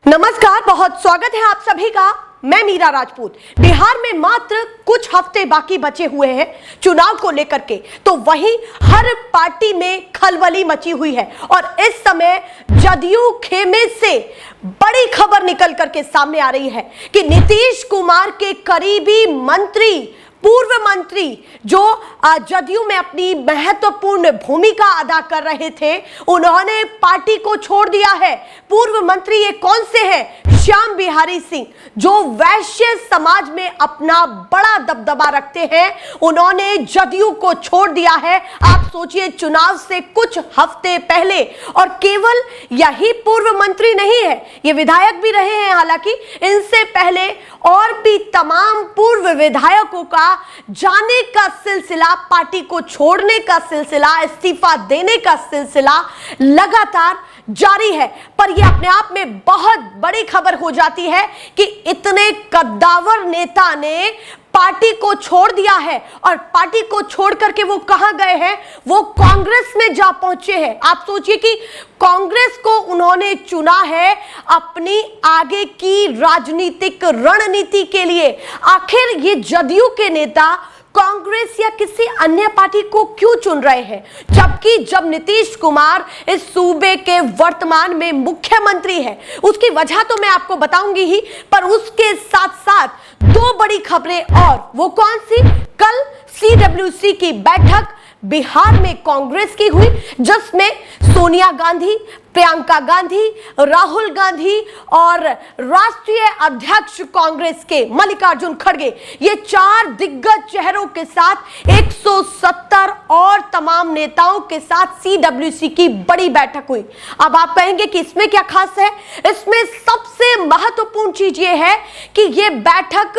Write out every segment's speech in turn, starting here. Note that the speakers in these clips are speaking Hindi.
नमस्कार, बहुत स्वागत है आप सभी का। मैं मीरा राजपूत। बिहार में मात्र कुछ हफ्ते बाकी बचे हुए हैं चुनाव को लेकर के, तो वहीं हर पार्टी में खलबली मची हुई है और इस समय जदयू खेमे से बड़ी खबर निकल करके सामने आ रही है कि नीतीश कुमार के करीबी मंत्री, पूर्व मंत्री जो जदयू में अपनी महत्वपूर्ण भूमिका अदा कर रहे थे, उन्होंने पार्टी को छोड़ दिया है। पूर्व मंत्री ये कौन से हैं? श्याम बिहारी सिंह, जो वैश्य समाज में अपना बड़ा दबदबा रखते हैं, उन्होंने जदयू को छोड़ दिया है। आप सोचिए, चुनाव से कुछ हफ्ते पहले। और केवल यही पूर्व मंत्री नहीं है, ये विधायक भी रहे हैं। हालांकि इनसे पहले और भी तमाम पूर्व विधायकों का जाने का सिलसिला, पार्टी को छोड़ने का सिलसिला, इस्तीफा देने का सिलसिला लगातार जारी है। पर यह अपने आप में बहुत बड़ी खबर हो जाती है कि इतने कद्दावर नेता ने पार्टी को छोड़ दिया है। और पार्टी को छोड़ करके वो कहां गए हैं? वो कांग्रेस में जा पहुंचे हैं। आप सोचिए कि कांग्रेस को उन्होंने चुना है अपनी आगे की राजनीतिक रणनीति के लिए। आखिर ये जदयू के नेता कांग्रेस या किसी अन्य पार्टी को क्यों चुन रहे हैं, जबकि जब नीतीश कुमार इस सूबे के वर्तमान में मुख्यमंत्री है? उसकी वजह तो मैं आपको बताऊंगी ही, पर उसके साथ साथ दो बड़ी खबरें, और वो कौन सी? कल CWC की बैठक बिहार में कांग्रेस की हुई, जिसमें सोनिया गांधी, प्रियंका गांधी, राहुल गांधी और राष्ट्रीय अध्यक्ष कांग्रेस के मल्लिकार्जुन खड़गे, ये चार दिग्गज चेहरों के साथ 170 और तमाम नेताओं के साथ CWC की बड़ी बैठक हुई। अब आप कहेंगे कि इसमें क्या खास है? इसमें सबसे महत्वपूर्ण चीज ये है कि ये बैठक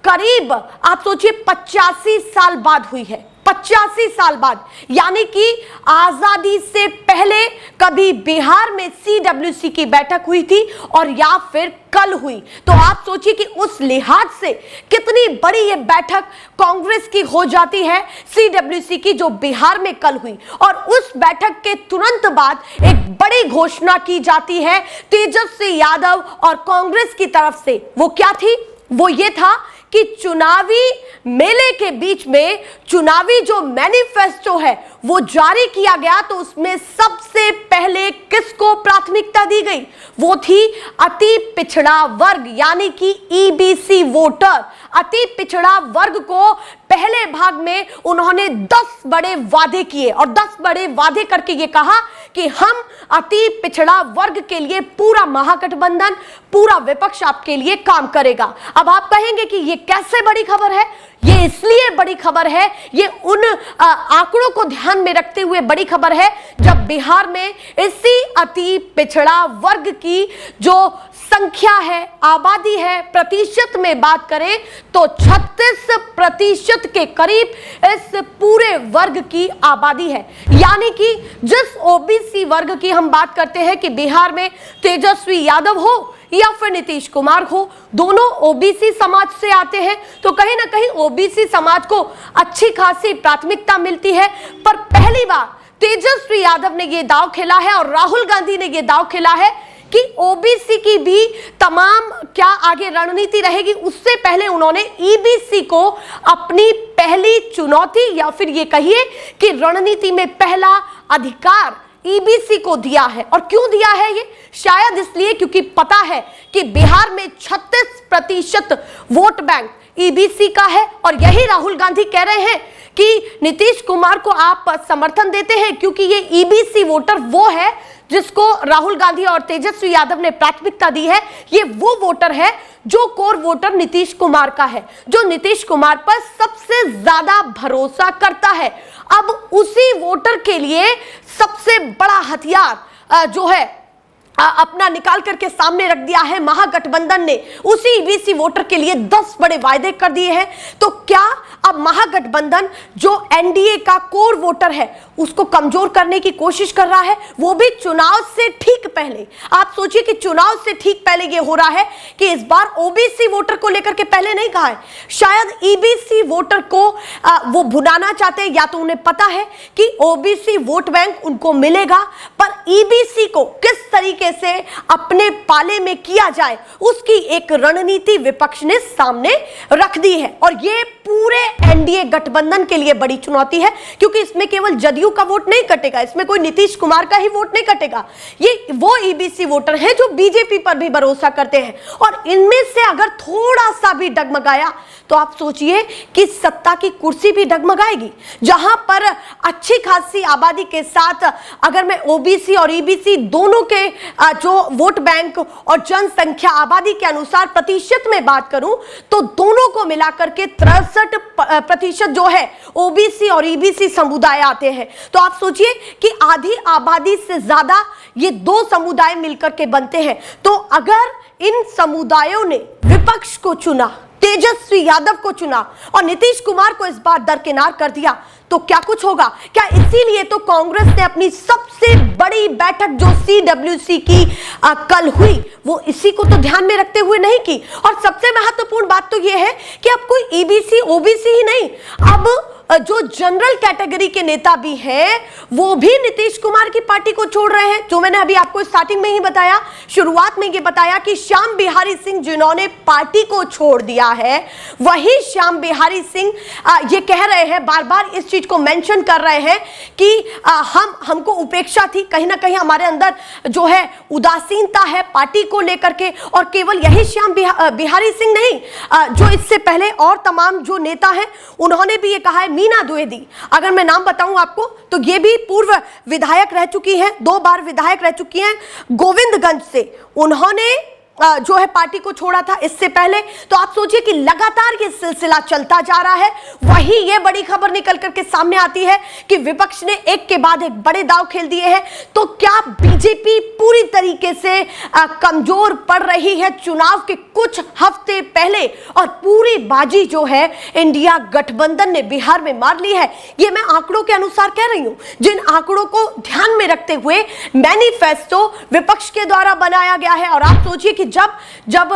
करीब, आप सोचिए, 85 साल बाद हुई है। 85 साल बाद, यानी कि आजादी से पहले कभी बिहार में CWC की बैठक हुई थी और या फिर कल हुई। तो आप सोचिए कि उस लिहाज से कितनी बड़ी ये बैठक कांग्रेस की हो जाती है, CWC की, जो बिहार में कल हुई। और उस बैठक के तुरंत बाद एक बड़ी घोषणा की जाती है तेजस्वी यादव और कांग्रेस की तरफ से। वो क्या थी? वो ये था कि चुनावी मेले के बीच में चुनावी जो मैनिफेस्टो है वो जारी किया गया, तो उसमें सबसे पहले किसको प्राथमिकता दी गई? वो थी अति पिछड़ा वर्ग, यानी कि EBC वोटर। अति पिछड़ा वर्ग को पहले भाग में उन्होंने 10 बड़े वादे किए और 10 बड़े वादे करके ये कहा कि हम अति पिछड़ा वर्ग के लिए पूरा महागठबंधन, पूरा विपक्ष आपके लिए काम करेगा। अब आप कहेंगे कि ये कैसे बड़ी खबर है? ये इसलिए बड़ी खबर है, ये उन आंकड़ों को ध्यान में रखते हुए बड़ी खबर है, जब बिहार में इसी अति पिछड़ा वर्ग की जो संख्या है, आबादी है, प्रतिशत में बात करें तो 36% के करीब इस पूरे वर्ग की आबादी है। यानी कि जिस OBC वर्ग की हम बात करते हैं कि बिहार में तेजस्वी यादव हो या फिर नीतीश कुमार हो, दोनों OBC समाज से आते हैं, तो कहीं ना कहीं OBC समाज को अच्छी खासी प्राथमिकता मिलती है। पर पहली बार तेजस्वी यादव ने यह दांव खेला है और राहुल गांधी ने यह दांव खेला है कि OBC की भी तमाम क्या आगे रणनीति रहेगी, उससे पहले उन्होंने EBC को अपनी पहली चुनौती, या फिर ये कहिए कि रणनीति में पहला अधिकार EBC को दिया है। और क्यों दिया है ये? शायद इसलिए क्योंकि पता है कि बिहार में 36% वोट बैंक EBC का है। और यही राहुल गांधी कह रहे हैं कि नीतीश कुमार को आप समर्थन देते हैं क्योंकि ये EBC वोटर वो है जिसको राहुल गांधी और तेजस्वी यादव ने प्राथमिकता दी है। ये वो वोटर है जो कोर वोटर नीतीश कुमार का है, जो नीतीश कुमार पर सबसे ज्यादा भरोसा करता है। अब उसी वोटर के लिए सबसे बड़ा हथियार जो है अपना निकाल करके सामने रख दिया है महागठबंधन ने। उसी EBC वोटर के लिए 10 बड़े वायदे कर दिए हैं। तो क्या अब महागठबंधन जो NDA का कोर वोटर है उसको कमजोर करने की कोशिश कर रहा है, वो भी चुनाव से ठीक पहले? आप सोचिए कि चुनाव से ठीक पहले ये हो रहा है कि इस बार OBC वोटर को लेकर के पहले नहीं कहा है। शायद EBC वोटर को वो भुनाना चाहते हैं, या तो उन्हें पता है कि OBC वोट बैंक उनको मिलेगा, पर EBC को किस तरीके तरीके से अपने पाले में किया जाए उसकी एक रणनीति विपक्ष ने सामने रख दी है। और ये पूरे एनडीए गठबंधन के लिए बड़ी चुनौती है, क्योंकि इसमें केवल जदयू का वोट नहीं कटेगा, इसमें कोई नीतीश कुमार का ही वोट नहीं कटेगा। ये वो ईबीसी वोटर हैं जो बीजेपी पर भी भरोसा करते हैं, और इनमें से अगर थोड़ा सा भी डगमगाया तो आप सोचिए कि सत्ता की कुर्सी भी डगमगाएगी। जहां पर अच्छी खासी आबादी के साथ अगर मैं ओबीसी और ईबीसी दोनों के जो वोट बैंक और जनसंख्या आबादी के अनुसार प्रतिशत में बात करूं तो दोनों को मिलाकर के 63% जो है ओबीसी और ईबीसी समुदाय आते हैं। तो आप सोचिए कि आधी आबादी से ज्यादा ये दो समुदाय मिलकर के बनते हैं। तो अगर इन समुदायों ने विपक्ष को चुना, तेजस्वी यादव को चुना और नीतीश कुमार को इस बार दरकिनार कर दिया तो क्या कुछ होगा? क्या इसीलिए तो कांग्रेस ने अपनी सबसे बड़ी बैठक जो सीडब्ल्यूसी की कल हुई वो इसी को तो ध्यान में रखते हुए नहीं की। और सबसे महत्वपूर्ण बात तो यह है कि अब कोई ईबीसी ओबीसी ही नहीं, अब जो जनरल कैटेगरी के नेता भी हैं वो भी नीतीश कुमार की पार्टी को छोड़ रहे हैं। जो मैंने अभी आपको स्टार्टिंग में ही बताया, शुरुआत में ये बताया कि श्याम बिहारी सिंह जिन्होंने पार्टी को छोड़ दिया है, वही श्याम बिहारी सिंह ये कह रहे हैं, बार बार इस चीज को मेंशन कर रहे हैं कि हमको उपेक्षा थी, कहीं ना कहीं हमारे अंदर जो है उदासीनता है पार्टी को लेकर के। और केवल यही श्याम बिहारी सिंह नहीं, जो इससे पहले और तमाम जो नेता हैं उन्होंने भी ये कहा है। मीना द्विवेदी, अगर मैं नाम बताऊं आपको तो ये भी पूर्व विधायक रह चुकी हैं, 2 बार विधायक रह चुकी हैं गोविंदगंज से, उन्होंने जो है पार्टी को छोड़ा था इससे पहले। तो आप सोचिए कि लगातार ये सिलसिला चलता जा रहा है। वही ये बड़ी खबर निकल करके सामने आती है कि विपक्ष ने एक के बाद एक बड़े दांव खेल दिए हैं। तो क्या बीजेपी पूरी तरीके से कमजोर पड़ रही है चुनाव के कुछ हफ्ते पहले, और पूरी बाजी जो है इंडिया गठबंधन ने बिहार में मार ली है? ये मैं आंकड़ों के अनुसार कह रही हूं, जिन आंकड़ों को ध्यान में रखते हुए मैनिफेस्टो विपक्ष के द्वारा बनाया गया है। और आप सोचिए कि जब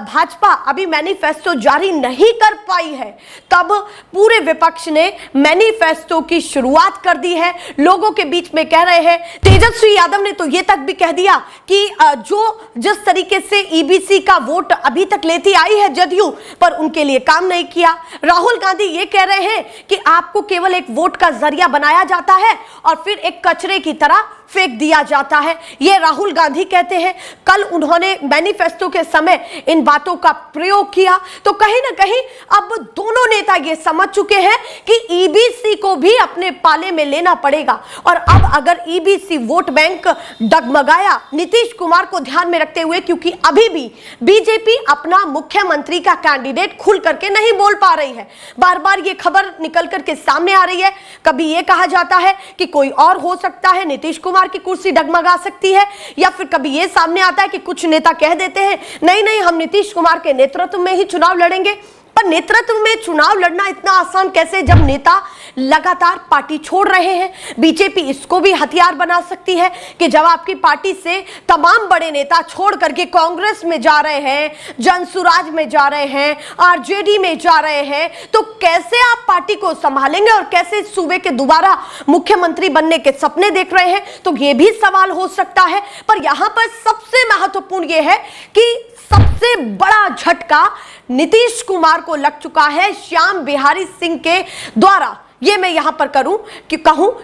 भाजपा अभी मैनिफेस्टो जारी नहीं कर पाई है तब पूरे विपक्ष ने मैनिफेस्टो की शुरुआत कर दी है, लोगों के बीच में कह रहे हैं। तेजस्वी यादव ने तो यह तक भी कह दिया कि जिस तरीके से ईबीसी का वोट अभी तक लेती आई है जदयू, पर उनके लिए काम नहीं किया। राहुल गांधी ये कह रहे हैं कि आपको केवल एक वोट का जरिया बनाया जाता है और फिर एक कचरे की तरह फेंक दिया जाता है, ये राहुल गांधी कहते हैं। कल उन्होंने मैनिफेस्टो के समय इन बातों का प्रयोग किया। तो कहीं ना कहीं अब दोनों नेता ये समझ चुके हैं कि ईबीसी को भी अपने पाले में लेना पड़ेगा। और अब अगर ईबीसी वोट बैंक डगमगाया नीतीश कुमार को ध्यान में रखते हुए, क्योंकि अभी भी बीजेपी अपना मुख्यमंत्री का कैंडिडेट खुल करके नहीं बोल पा रही है, बार बार ये खबर निकल करके सामने आ रही है। कभी ये कहा जाता है कि कोई और हो सकता है, नीतीश कुमार की कुर्सी डगमगा सकती है, या फिर कभी यह सामने आता है कि कुछ नेता कह देते हैं नहीं नहीं हम नीतीश कुमार के नेतृत्व में ही चुनाव लड़ेंगे। पर नेतृत्व में चुनाव लड़ना इतना आसान कैसे जब नेता लगातार पार्टी छोड़ रहे हैं? बीजेपी इसको भी हथियार बना सकती है कि जब आपकी पार्टी से तमाम बड़े नेता छोड़ करके कांग्रेस में जा रहे हैं, जनसुराज में जा रहे हैं, आरजेडी में जा रहे हैं, तो कैसे आप पार्टी को संभालेंगे और कैसे सूबे के दोबारा मुख्यमंत्री बनने के सपने देख रहे हैं? तो यह भी सवाल हो सकता है। पर यहां पर सबसे महत्वपूर्ण यह है कि सबसे बड़ा झटका नीतीश कुमार को लग चुका है श्याम बिहारी सिंह के द्वारा। ये मैं यहां पर कहूं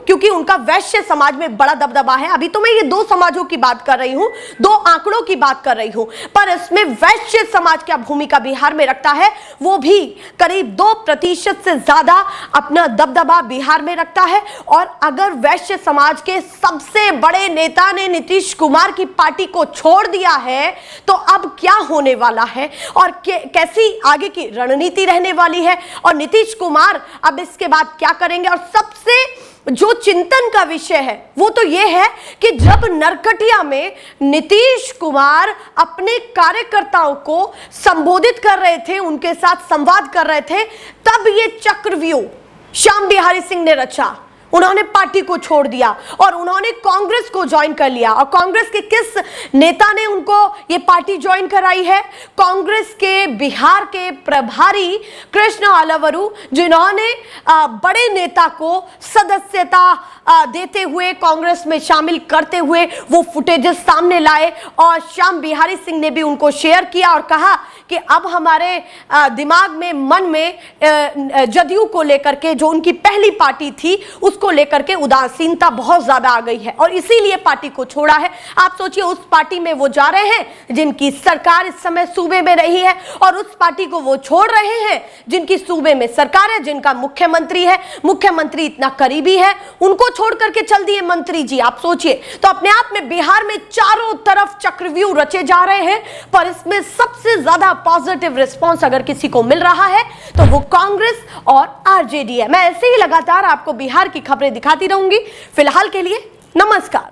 क्योंकि उनका वैश्य समाज में बड़ा दबदबा है। अभी तो मैं ये 2 समाजों की बात कर रही हूं, 2 आंकड़ों की बात कर रही हूं, पर इसमें वैश्य समाज क्या भूमिका बिहार में रखता है, वो भी करीब 2% से ज्यादा अपना दबदबा बिहार में रखता है। और अगर वैश्य समाज के सबसे बड़े नेता ने नीतीश कुमार की पार्टी को छोड़ दिया है तो अब क्या होने वाला है और कैसी आगे की रणनीति रहने वाली है, और नीतीश कुमार अब इसके बाद क्या करेंगे? और सबसे जो चिंतन का विषय है वो तो ये है कि जब नरकटिया में नीतीश कुमार अपने कार्यकर्ताओं को संबोधित कर रहे थे, उनके साथ संवाद कर रहे थे, तब ये चक्रव्यूह श्याम बिहारी सिंह ने रचा। उन्होंने पार्टी को छोड़ दिया और उन्होंने कांग्रेस को ज्वाइन कर लिया। और कांग्रेस के किस नेता ने उनको ये पार्टी ज्वाइन कराई है? कांग्रेस के बिहार के प्रभारी कृष्ण अलवरू, जिन्होंने बड़े नेता को सदस्यता देते हुए, कांग्रेस में शामिल करते हुए वो फुटेजेस सामने लाए। और श्याम बिहारी सिंह ने भी उनको शेयर किया और कहा कि अब हमारे दिमाग में, मन में जदयू को लेकर के, जो उनकी पहली पार्टी थी, उसको लेकर के उदासीनता बहुत ज्यादा आ गई है और इसीलिए पार्टी को छोड़ा है। आप सोचिए, उस पार्टी में वो जा रहे हैं जिनकी सरकार इस समय सूबे में रही है, और उस पार्टी को वो छोड़ रहे हैं जिनकी सूबे में सरकार है, जिनका मुख्यमंत्री है, मुख्यमंत्री इतना करीबी है, उनको छोड़ करके चल दिए मंत्री जी। आप सोचिए, तो अपने आप में बिहार में चारों तरफ चक्रव्यूह रचे जा रहे हैं, पर इसमें सबसे ज्यादा पॉजिटिव रिस्पांस अगर किसी को मिल रहा है तो वो कांग्रेस और आरजेडी है। मैं ऐसे ही लगातार आपको बिहार की खबरें दिखाती रहूंगी। फिलहाल के लिए नमस्कार।